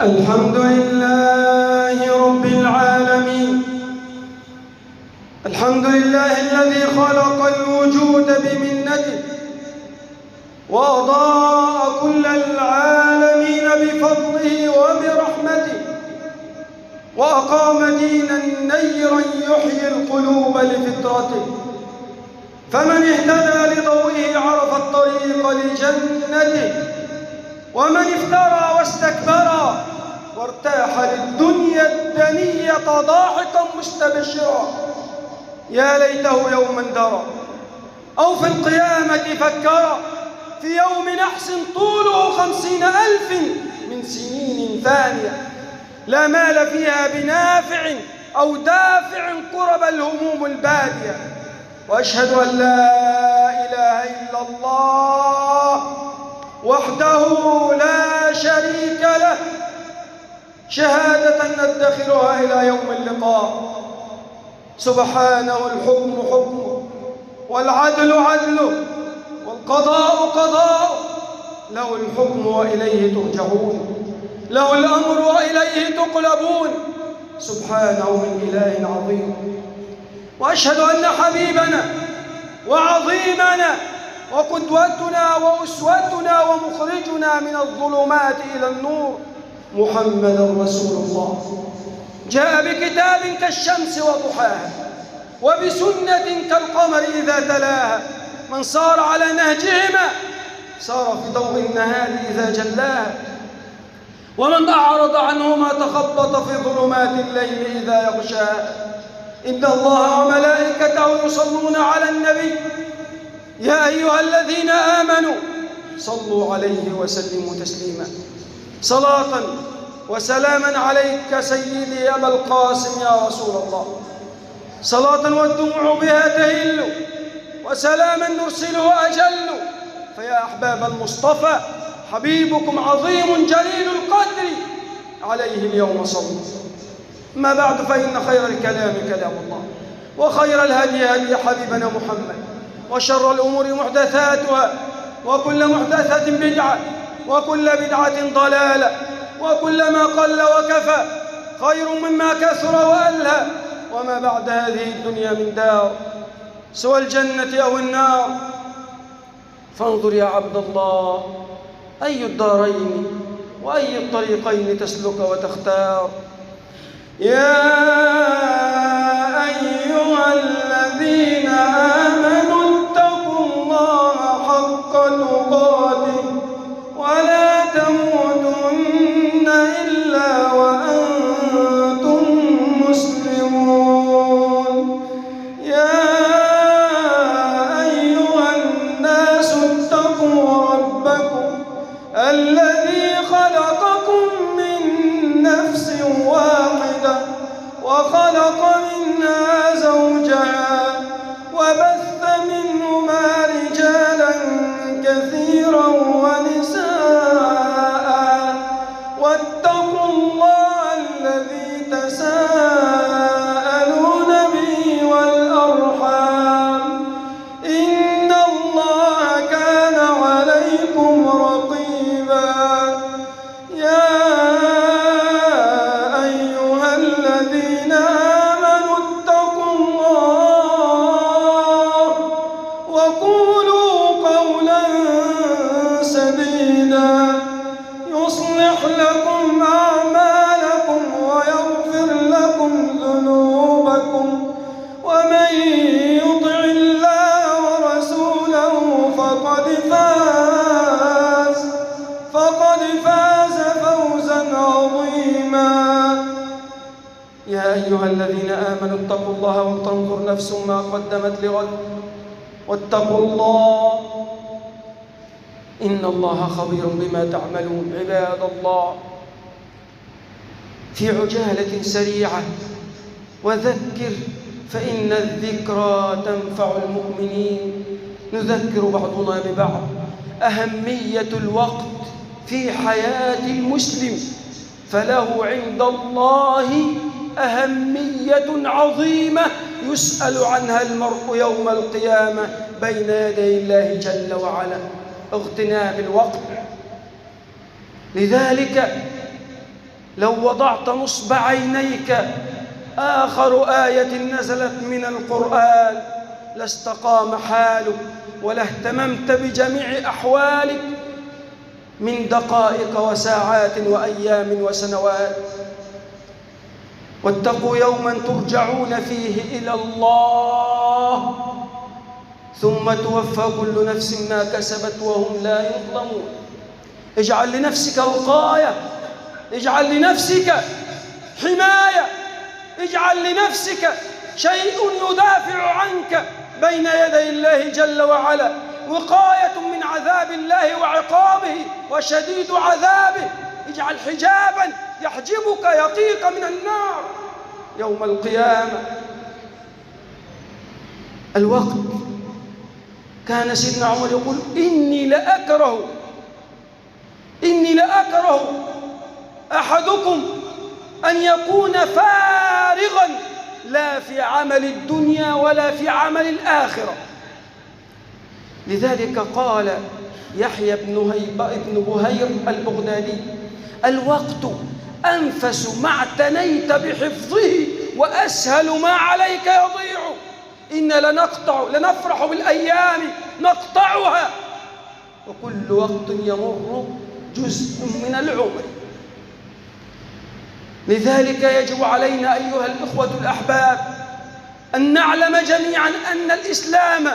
الحمد لله رب العالمين. الحمد لله الذي خلق الوجود بمنته وأضاء كل العالمين بفضله وبرحمته، وأقام دينا نيرا يحيي القلوب لفطرته، فمن اهتدى لضوئه عرف الطريق لجنته، ومن افترى واستكبر وارتاح للدنيا الدنية ضاحكا مستبشرا يا ليته يوما درى، أو في القيامة فكر في يوم نحس طوله 50,000 من سنين ثانية، لا مال فيها بنافع أو دافع قرب الهموم البادية. وأشهد أن لا إله إلا الله وحده لا شريك له، شهادة ندخرها إلى يوم اللقاء. سبحانه الحكم حكمه، والعدل عدله، والقضاء قضاءه، له الحكم وإليه ترجعون، له الأمر وإليه تقلبون. سبحانه من إله عظيم. وأشهد أن حبيبنا وعظيمنا وقدوتنا وأسوتنا ومخرجنا من الظلمات إلى النور محمد رسول الله، جاء بكتاب كالشمس وضحاها، وبسنة كالقمر إذا تلاها. من صار على نهجهما سار في ضوء النهار إذا جلاها، ومن أعرض عنهما تخبط في ظلمات الليل إذا يغشاها. إن الله وملائكته يصلون على النبي يا أيها الذين آمنوا صلوا عليه وسلموا تسليما. صلاة وسلاما عليك سيدي أبا القاسم يا رسول الله، صلاة والدموع بها تهل، وسلاما نرسله أجل. فيا أحباب المصطفى حبيبكم عظيم جليل القدر عليه اليوم صلوا. ما بعد، فإن خير الكلام كلام الله، وخير الهدي هدي حبيبنا محمد، وشر الأمور محدثاتها، وكل محدثة بدعة، وكل بدعة ضلالة، وكل ما قل وكفى خير مما كثر وألهى. وما بعد هذه الدنيا من دار سوى الجنة أو النار، فانظر يا عبد الله أي الدارين وأي الطريقين تسلك وتختار. يا أيها الذين آمنوا اتقوا الله حق تقاته ولا تموتن إلا وأنتم مسلمون. يا أيها الناس اتقوا ربكم الذي خلقكم من نفس واحدة وخلق منها زوجها وبث منهما رجالا كثيرا ونساء، واتقوا الله الذي تساءلون به والأرحام، إن الله كان عليكم رقيبا. يا أيها الذين آمنوا اتقوا الله وقولوا قولا سديدا يصلح لكم أعمالكم ويغفر لكم ذنوبكم، ومن يطع الله ورسوله فقد فاز فوزا عظيما. يا أيها الذين آمنوا اتقوا الله ولتنظر نفس ما قدمت لغد واتقوا الله إن الله خبير بما تعملون. عباد الله، في عجالة سريعة، وذكر فإن الذكرى تنفع المؤمنين. نذكر بعضنا ببعض أهمية الوقت في حياة المسلم، فله عند الله أهمية عظيمة يسأل عنها المرء يوم القيامة بين يدي الله جل وعلا. اغتنام الوقت. لذلك لو وضعت نصب عينيك آخر آية نزلت من القرآن لاستقام حالك ولا اهتممت بجميع أحوالك من دقائق وساعات وأيام وسنوات. واتقوا يوما ترجعون فيه إلى الله ثم توفى كل نفس ما كسبت وهم لا يظلمون. اجعل لنفسك وقاية، اجعل لنفسك حماية، اجعل لنفسك شيء يدافع عنك بين يدي الله جل وعلا، وقاية من عذاب الله وعقابه وشديد عذابه. اجعل حجابا يحجبك يقيك من النار يوم القيامة. الوقت، كان سيدنا عمر يقول إني لأكره أحدكم أن يكون فارغا لا في عمل الدنيا ولا في عمل الآخرة. لذلك قال يحيى بن بهير البغدادي: الوقت أنفس ما اعتنيت بحفظه وأسهل ما عليك يضيع. إن لنفرح بالأيام نقطعها، وكل وقت يمر جزء من العمر. لذلك يجب علينا أيها الإخوة الأحباب أن نعلم جميعا أن الإسلام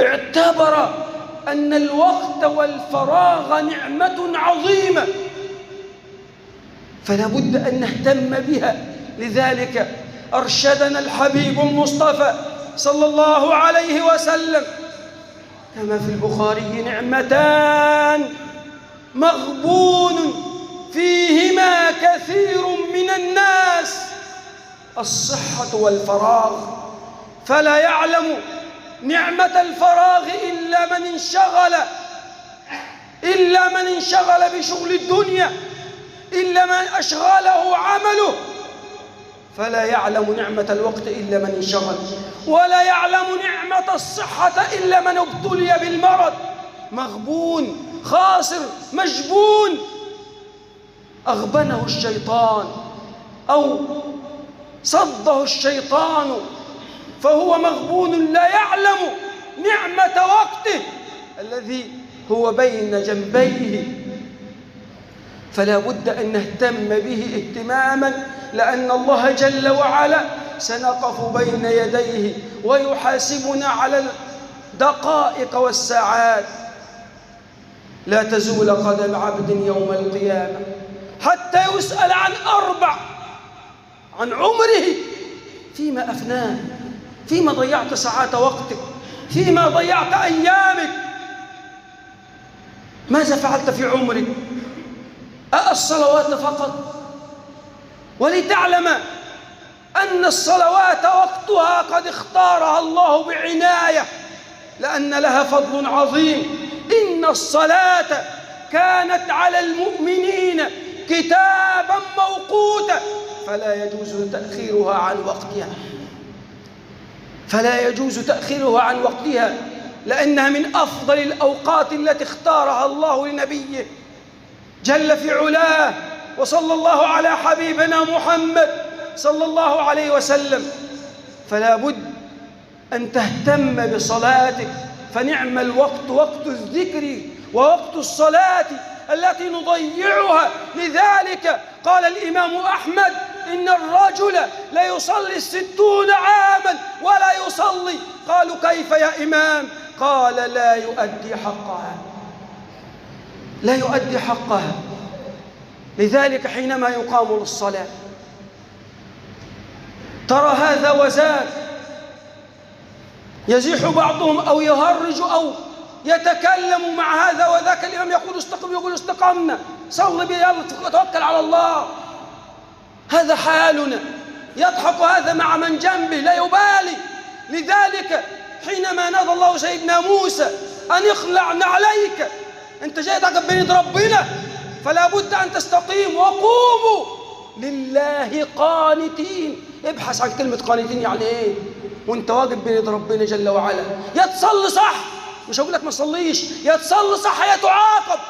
اعتبر أن الوقت والفراغ نعمة عظيمة، فلا بد أن نهتم بها. لذلك أرشدنا الحبيب المصطفى صلى الله عليه وسلم كما في البخاري: نعمتان مغبون فيهما كثير من الناس، الصحة والفراغ، فلا يعلم نعمة الفراغ إلا من انشغل بشغل الدنيا، إلا من أشغله عمله. فلا يعلم نعمة الوقت إلا من انشغل، ولا يعلم نعمة الصحة إلا من ابتلي بالمرض. مغبون، خاسر، مجبون، أغبنه الشيطان أو صده الشيطان، فهو مغبون لا يعلم نعمة وقته الذي هو بين جنبيه. فلا بد أن نهتم به اهتماما، لأن الله جل وعلا سنقف بين يديه ويحاسبنا على الدقائق والساعات. لا تزول قدم عبد يوم القيامة حتى يسأل عن 4: عن عمره، فيما أفناه، فيما ضيعت ساعات وقتك، فيما ضيعت أيامك، ماذا فعلت في عمرك؟ الصلوات فقط؟ ولتعلم أن الصلوات وقتها قد اختارها الله بعناية، لأن لها فضل عظيم. إن الصلاة كانت على المؤمنين كتابا موقوتا، فلا يجوز تأخيرها عن وقتها، لأنها من أفضل الأوقات التي اختارها الله لنبيه جل في علاه. وصلى الله على حبيبنا محمد صلى الله عليه وسلم. فلا بد أن تهتم بصلاتك، فنعم الوقت وقت الذكر ووقت الصلاة التي نضيعها. لذلك قال الإمام أحمد: إن الرجل ليصلي 60 عاما ولا يصلي. قالوا: كيف يا إمام؟ قال: لا يؤدي حقها. لذلك حينما يقام للصلاة ترى هذا وذاك، يزيح بعضهم أو يهرج أو يتكلم مع هذا وذاك. الإمام يقول: استقم، يقول: استقمنا، صل بي، يلا توكل على الله. هذا حالنا. يضحك هذا مع من جنبه، لا يبالي. لذلك حينما نادى الله سيدنا موسى أن اخلع نعليك، أنت جاي تعقب بين ربنا، فلا بد أن تستقيم. وقوموا لله قانتين. ابحث عن كلمة قانتين يعني إيه وأنت واقف بين ربنا جل وعلا. يا تصلي صح مش هقول لك ما تصليش، يا تصلي صح يا تعاقب.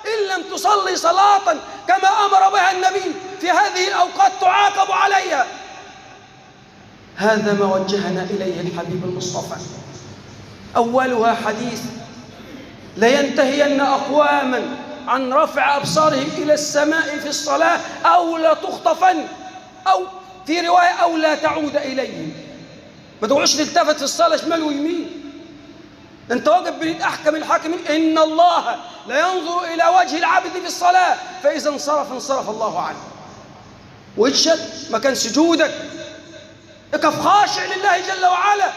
إن لم تصلي صلاة كما أمر بها النبي في هذه الأوقات تعاقب عليها. هذا ما وجهنا إليه الحبيب المصطفى. أولها حديث: لينتهين أقواما عن رفع أبصارهم إلى السماء في الصلاة أو لا تخطفن، أو في رواية أو لا تعود إليهم. ما تقعدش تلتفت في الصلاة شمال ويمين، أنت واقف بين أحكم الحاكمين. إن الله لا ينظر إلى وجه العبد في الصلاة فإذا انصرف الله عنه. وجهك مكان سجودك، اقف خاشع لله جل وعلا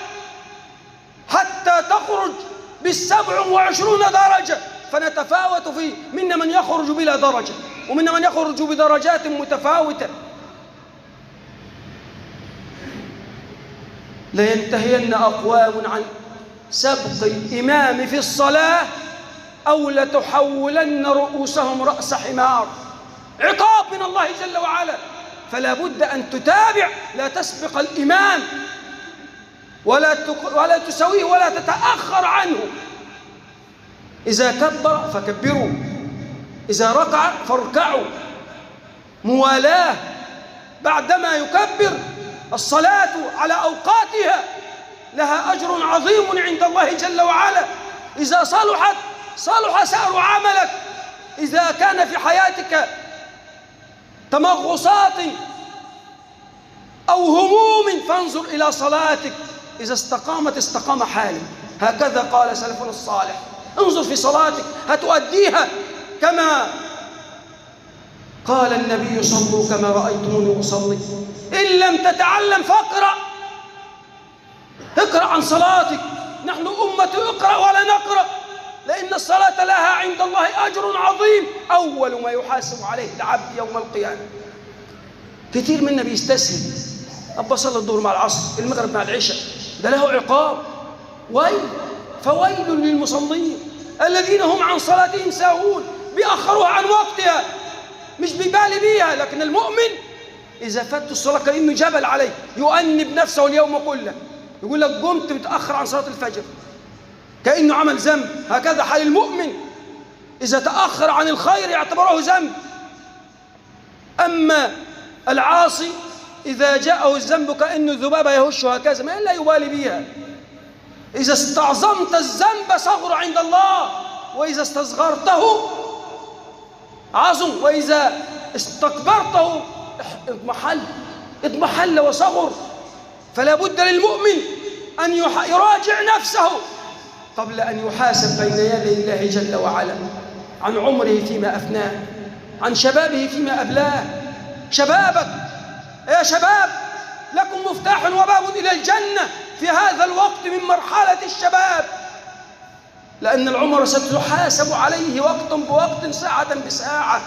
حتى تخرج ب27 درجة. فنتفاوت فيه، منا من يخرج بلا درجة ومنا من يخرج بدرجات متفاوتة. لينتهين أقوام عن سبق الإمام في الصلاة أو لتحولن رؤوسهم رأس حمار. عقاب من الله جل وعلا، فلا بد أن تتابع، لا تسبق الإمام ولا تسويه ولا تتأخر عنه. إذا كبر فكبروا، إذا ركع فاركعوا، موالاة بعدما يكبر. الصلاة على أوقاتها لها أجر عظيم عند الله جل وعلا. إذا صلحت صلح سائر عملك. إذا كان في حياتك تمغصات أو هموم فانظر إلى صلاتك، إذا استقامت استقام حالك. هكذا قال سلفنا الصالح: انظر في صلاتك هتؤديها كما قال النبي: صلوا كما رأيتموني أصلي. إن لم تتعلم فاقرأ، اقرأ عن صلاتك. نحن أمة اقرأ ولا نقرأ، لأن الصلاة لها عند الله أجر عظيم، أول ما يحاسب عليه العبد يوم القيامة. كثير منا بيستسهل: أبا صلى الظهر مع العصر، المغرب مع العشاء، ده له عقاب. فويل للمصلين الذين هم عن صلاتهم ساهون، بيأخروها عن وقتها، مش بيبالي بيها. لكن المؤمن إذا فات الصلاة كأنه جبل عليه، يؤنب نفسه اليوم كله. يقول لك قمت متأخر عن صلاة الفجر كأنه عمل ذنب. هكذا حال المؤمن، إذا تأخر عن الخير يعتبره ذنب. أما العاصي إذا جاءه الذنب كأنه ذبابة يهش هكذا، ما لا يبالي بها. إذا استعظمت الذنب صغر عند الله، وإذا استصغرته عظم، وإذا استكبرته اضمحل وصغر. فلا بد للمؤمن أن يراجع نفسه قبل أن يحاسب بين يدي الله جل وعلا عن عمره فيما أفناه، عن شبابه فيما أبلاه. شبابك يا شباب لكم مفتاح وباب إلى الجنة في هذا الوقت من مرحلة الشباب، لأن العمر ستحاسب عليه وقت بوقت، ساعة بساعة،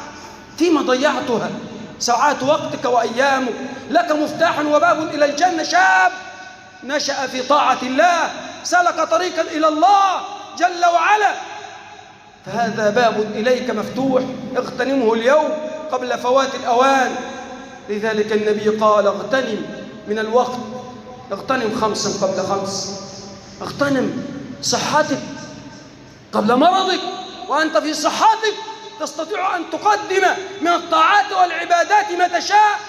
فيما ضيعتها. ساعات وقتك وأيامك. لك مفتاح وباب إلى الجنة. شاب نشأ في طاعة الله، سلك طريقا إلى الله جل وعلا، فهذا باب إليك مفتوح، اغتنمه اليوم قبل فوات الأوان. لذلك النبي قال: اغتنم من الوقت، اغتنم 5 قبل 5. اغتنم صحتك قبل مرضك، وأنت في صحتك تستطيع أن تقدم من الطاعات والعبادات ما تشاء،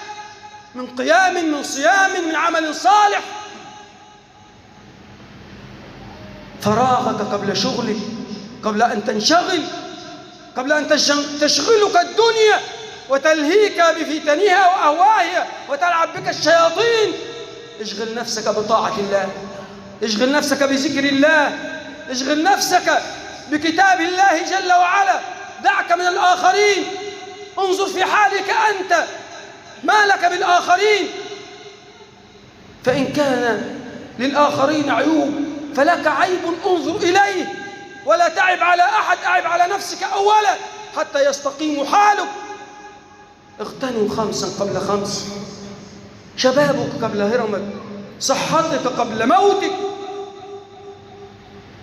من قيام، من صيام، من عمل صالح. فراغك قبل شغلك، قبل أن تنشغل، قبل أن تشغلك الدنيا وتلهيك بفتنها وأهواها وتلعب بك الشياطين. اشغل نفسك بطاعة الله، اشغل نفسك بذكر الله، اشغل نفسك بكتاب الله جل وعلا. دعك من الآخرين، انظر في حالك أنت، ما لك بالآخرين. فإن كان للآخرين عيوب فلك عيب، انظر إليه ولا تعب على أحد، أعب على نفسك أولا حتى يستقيم حالك. اغتنم 5 قبل 5. شبابك قبل هرمك، صحتك قبل موتك،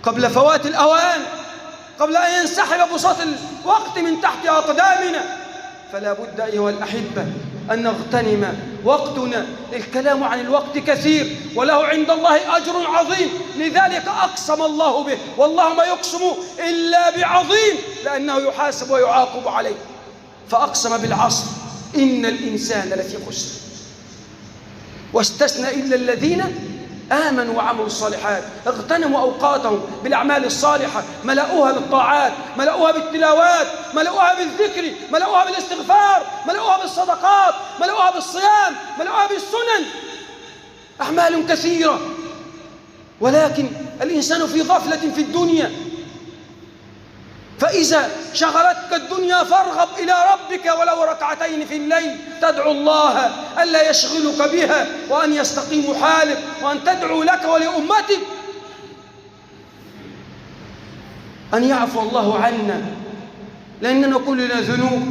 قبل فوات الأوان، قبل أن ينسحب بساط الوقت من تحت أقدامنا. فلا بد أيها الأحبة أن نغتنم وقتنا الكلام عن الوقت كثير، وله عند الله أجر عظيم، لذلك أقسم الله به، والله ما يقسم إلا بعظيم لأنه يحاسب ويعاقب عليه، فأقسم بالعصر إن الإنسان لفي خسر، واستثنى إلا الذين آمنوا وعملوا الصالحات، اغتنموا أوقاتهم بالأعمال الصالحة، ملأوها بالطاعات، ملأوها بالتلاوات، ملأوها بالذكر، ملأوها بالاستغفار، ملأوها بالصدقات، ملأوها بالصيام، ملأوها بالسنن، أعمال كثيرة. ولكن الإنسان في غفلة في الدنيا، فإذا شغلتك الدنيا فارغب إلى ربك ولو ركعتين في الليل، تدعو الله ألا يشغلك بها، وأن يستقيم حالك، وأن تدعو لك ولأمتك أن يعفو الله عنا، لأننا كلنا ذنوب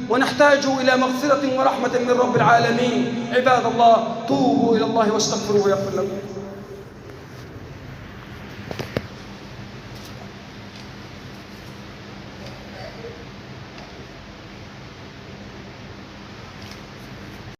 ونحتاج إلى مغفرة ورحمة من رب العالمين. عباد الله، توبوا إلى الله واستغفروه يغفر لكم.